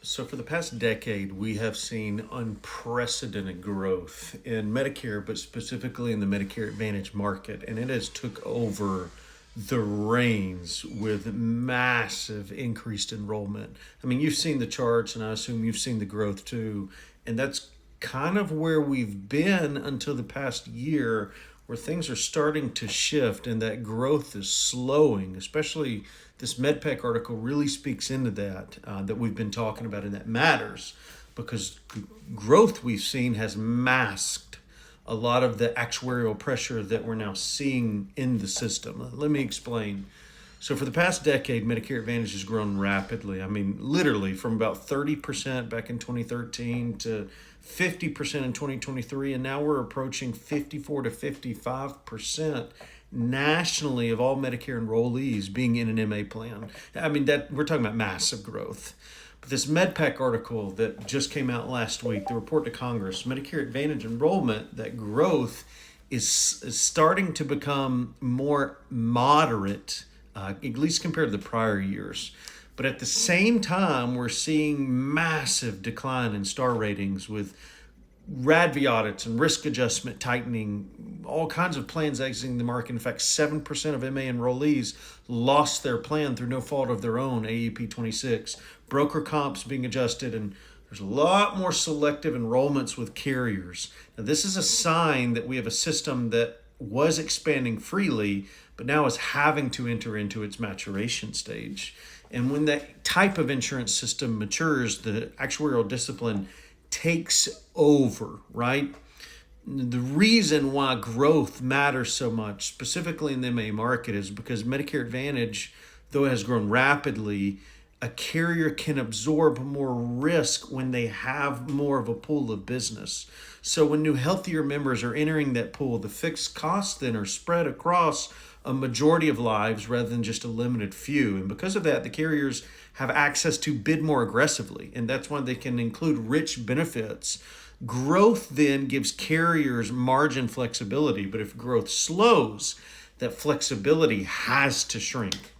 So, for the past decade, we have seen unprecedented growth in Medicare, but specifically in the Medicare Advantage market, and it has took over the reins with massive increased enrollment. I mean, you've seen the charts, and I assume you've seen the growth too, and that's kind of where we've been until the past year, where things are starting to shift and that growth is slowing, especially this MedPAC article really speaks into that we've been talking about, and that matters because growth we've seen has masked a lot of the actuarial pressure that we're now seeing in the system. Let me explain. So, for the past decade, Medicare Advantage has grown rapidly. I mean, literally from about 30% back in 2013 to 50% in 2023, and now we're approaching 54 to 55% nationally of all Medicare enrollees being in an MA plan. I mean, that we're talking about massive growth. But this MedPAC article that just came out last week, the report to Congress, Medicare Advantage enrollment, that growth is starting to become more moderate, at least compared to the prior years. But at the same time, we're seeing massive decline in star ratings with RADV audits and risk adjustment tightening, all kinds of plans exiting the market. In fact, 7% of MA enrollees lost their plan through no fault of their own, AEP 26. Broker comps being adjusted, and there's a lot more selective enrollments with carriers. Now, this is a sign that we have a system that was expanding freely, but now is having to enter into its maturation stage. And when that type of insurance system matures, the actuarial discipline takes over, right? The reason why growth matters so much, specifically in the MA market, is because Medicare Advantage, though it has grown rapidly, a carrier can absorb more risk when they have more of a pool of business. So when new healthier members are entering that pool, the fixed costs then are spread across a majority of lives rather than just a limited few. And because of that, the carriers have access to bid more aggressively, and that's why they can include rich benefits. Growth then gives carriers margin flexibility, but if growth slows, that flexibility has to shrink.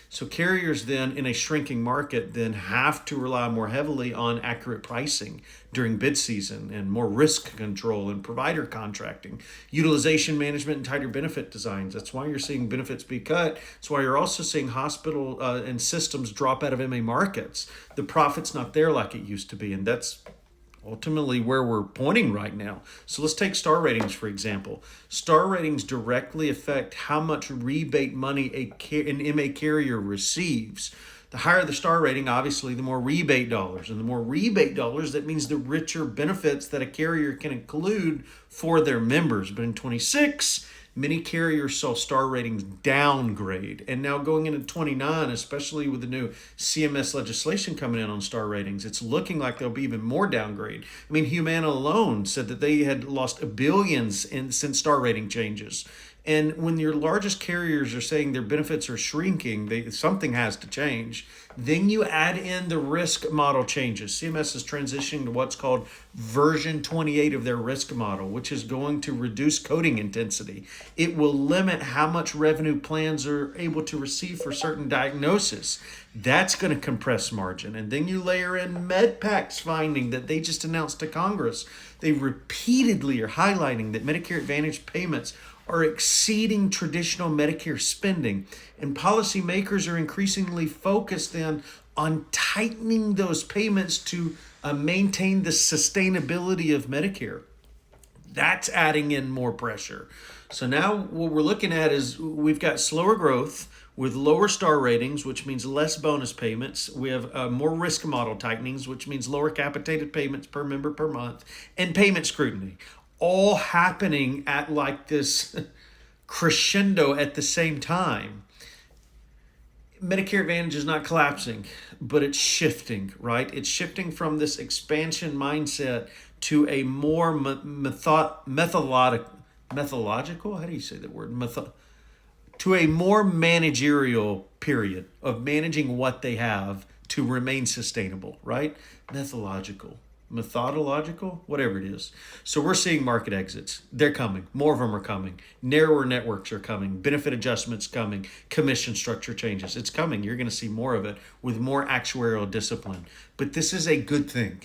So carriers then in a shrinking market then have to rely more heavily on accurate pricing during bid season and more risk control and provider contracting, utilization management and tighter benefit designs. That's why you're seeing benefits be cut. That's why you're also seeing hospital and systems drop out of MA markets. The profit's not there like it used to be, and that's ultimately where we're pointing right now. So let's take star ratings, for example. Star ratings directly affect how much rebate money an MA carrier receives. The higher the star rating, obviously, the more rebate dollars. And the more rebate dollars, that means the richer benefits that a carrier can include for their members. But in 26, many carriers saw star ratings downgrade. And now going into 29, especially with the new CMS legislation coming in on star ratings, it's looking like there'll be even more downgrade. I mean, Humana alone said that they had lost billions since star rating changes. And when your largest carriers are saying their benefits are shrinking, something has to change. Then you add in the risk model changes. CMS is transitioning to what's called version 28 of their risk model, which is going to reduce coding intensity. It will limit how much revenue plans are able to receive for certain diagnoses. That's going to compress margin. And then you layer in MedPAC's finding that they just announced to Congress. They repeatedly are highlighting that Medicare Advantage payments are exceeding traditional Medicare spending, and policymakers are increasingly focused then on tightening those payments to maintain the sustainability of Medicare. That's adding in more pressure. So now what we're looking at is we've got slower growth with lower star ratings, which means less bonus payments. We have more risk model tightenings, which means lower capitated payments per member per month, and payment scrutiny, all happening at like this crescendo at the same time. Medicare Advantage is not collapsing, but it's shifting, right? It's shifting from this expansion mindset to a more methodological, how do you say that word? To a more managerial period of managing what they have to remain sustainable, right? Methodological. methodological, whatever it is. So we're seeing market exits. They're coming. More of them are coming. Narrower networks are coming. Benefit adjustments coming. Commission structure changes. It's coming. You're going to see more of it with more actuarial discipline. But this is a good thing.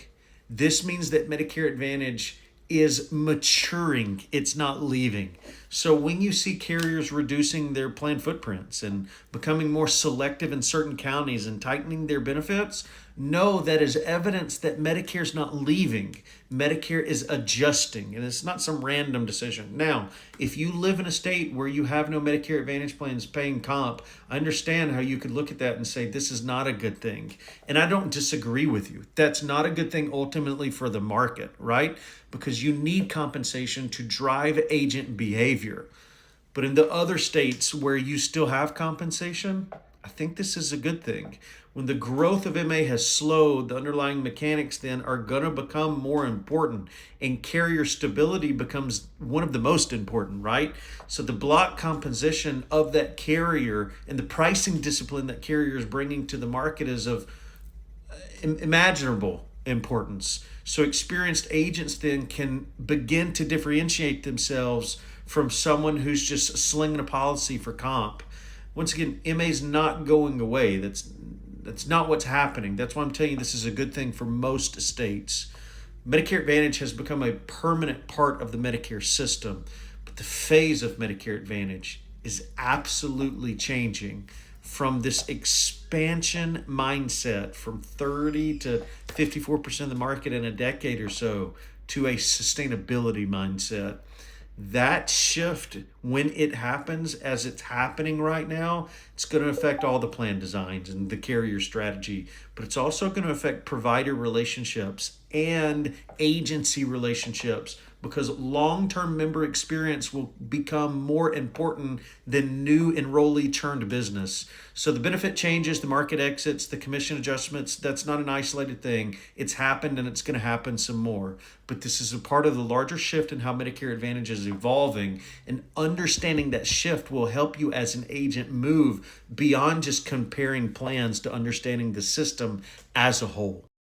This means that Medicare Advantage is maturing. It's not leaving. So when you see carriers reducing their plan footprints and becoming more selective in certain counties and tightening their benefits, know that is evidence that Medicare is not leaving. Medicare is adjusting, and it's not some random decision. Now, if you live in a state where you have no Medicare Advantage plans paying comp, I understand how you could look at that and say this is not a good thing. And I don't disagree with you. That's not a good thing ultimately for the market, right? Because you need compensation to drive agent behavior. But in the other states where you still have compensation, I think this is a good thing. When the growth of MA has slowed, the underlying mechanics then are going to become more important, and carrier stability becomes one of the most important, right? So the block composition of that carrier and the pricing discipline that carrier is bringing to the market is of imaginable importance. So experienced agents then can begin to differentiate themselves from someone who's just slinging a policy for comp. Once again, MA's not going away. That's not what's happening. That's why I'm telling you this is a good thing for most states. Medicare Advantage has become a permanent part of the Medicare system, but the phase of Medicare Advantage is absolutely changing from this expansion mindset from 30 to 54% of the market in a decade or so to a sustainability mindset. That shift, when it happens, as it's happening right now, it's going to affect all the plan designs and the carrier strategy, but it's also going to affect provider relationships and agency relationships, because long-term member experience will become more important than new enrollee churned business. So the benefit changes, the market exits, the commission adjustments, that's not an isolated thing. It's happened and it's going to happen some more. But this is a part of the larger shift in how Medicare Advantage is evolving, and understanding that shift will help you as an agent move beyond just comparing plans to understanding the system as a whole.